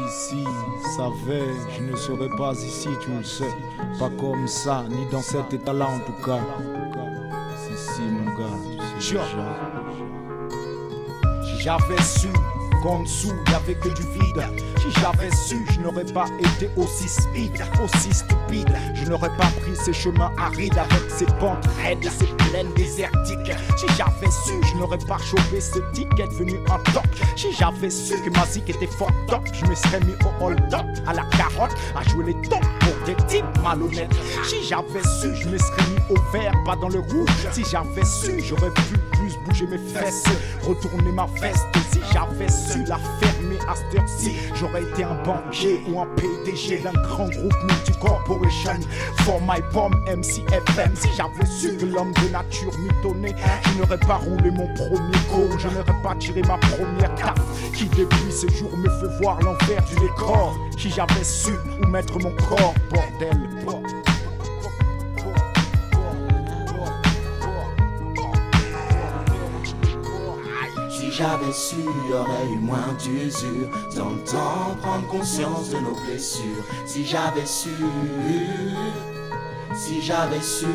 Si savais, je ne serais pas ici, tu le sais. Pas comme ça, ni dans cet état-là en tout cas. Si, mon gars, tu sais déjà. Si j'avais su qu'en dessous, y'avait que du vide. Si j'avais su, je n'aurais pas été aussi speed, aussi stupide. Je n'aurais pas pris ces chemins arides avec ces pentes raides et ces plaines désertiques. Si j'avais su, je n'aurais pas chopé ce ticket devenu un top. Si j'avais su que ma zik était fort top, je me serais mis au hold-up, à la carotte, à jouer les tops pour des types malhonnêtes. Si j'avais su, je me serais mis au vert, pas dans le rouge. Si j'avais su, j'aurais pu plus bouger mes fesses, retourner ma veste. Si j'avais su la fermer à cette heure-ci, j'aurais été un banquier ou un PDG d'un grand groupe multi-corporation. For my bomb MCFM. Si j'avais su que l'homme de nature mitonnait, je n'aurais pas roulé mon premier go, je n'aurais pas tiré ma première taf, qui depuis ce jour me fait voir l'envers du décor. Si j'avais su où mettre mon corps, bordel. Si j'avais su, y'aurait eu moins d'usure. Dans le temps, prendre conscience de nos blessures. Si j'avais su, si j'avais su,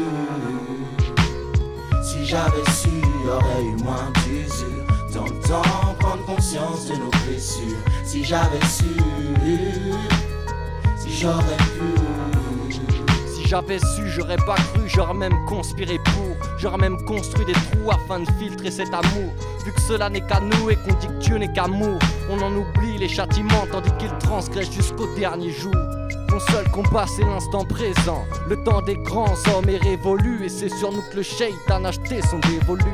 si j'avais su, y'aurait eu moins d'usure. Dans le temps, prendre conscience de nos blessures. Si j'avais su, si j'aurais pu. Si j'avais su, j'aurais pas cru, j'aurais même conspiré pour. J'aurais même construit des trous afin de filtrer cet amour. Vu que cela n'est qu'à nous et qu'on dit que Dieu n'est qu'amour, on en oublie les châtiments tandis qu'il transgresse jusqu'au dernier jour. Mon seul combat c'est l'instant présent. Le temps des grands hommes est révolu et c'est sur nous que le shaitan a acheté son dévolu.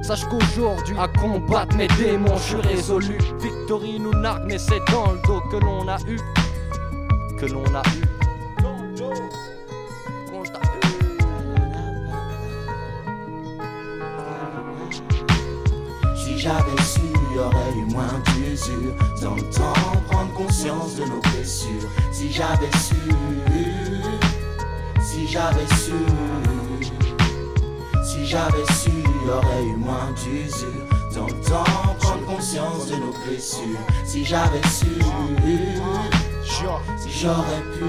Sache qu'aujourd'hui, à combattre mes démons, je suis résolu. Victory nous nargue mais c'est dans le dos que l'on a eu. Que l'on a eu. Si j'avais su, y'aurait eu moins d'usure. Dans le temps, prendre conscience de nos blessures. Si j'avais su, si j'avais su, si j'avais su, y'aurait eu moins d'usure. Dans le temps, prendre conscience de nos blessures. Si j'avais su, si j'aurais pu.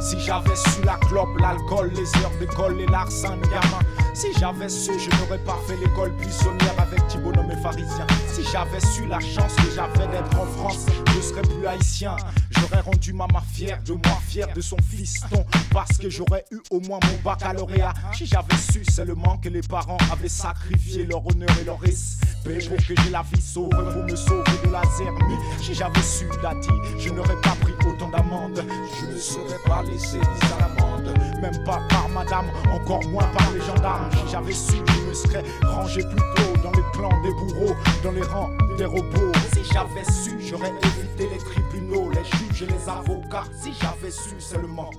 Si j'avais su la clope, l'alcool, les heures d'école et l'arsène gamin. Si j'avais su, je n'aurais pas fait l'école buissonnière avec Thibonhomme et pharisien. Si j'avais su la chance que j'avais d'être en France, je serais plus haïtien. J'aurais rendu maman fière de moi, fière de son fiston, parce que j'aurais eu au moins mon baccalauréat. Si j'avais su seulement que les parents avaient sacrifié leur honneur et leur respect pour que j'ai la vie sauve, pour me sauver de la zermie. Si j'avais su, l'a dit, je n'aurais pas pris autant d'amende. Je ne serais pas laissé mis à l'amende, même pas par madame, encore moins par les gendarmes. Si j'avais su, je me serais rangé plus tôt dans les clans des bourreaux, dans les rangs des robots. Si j'avais su, j'aurais évité les tribunaux, les juges et les avocats. Si j'avais su seulement.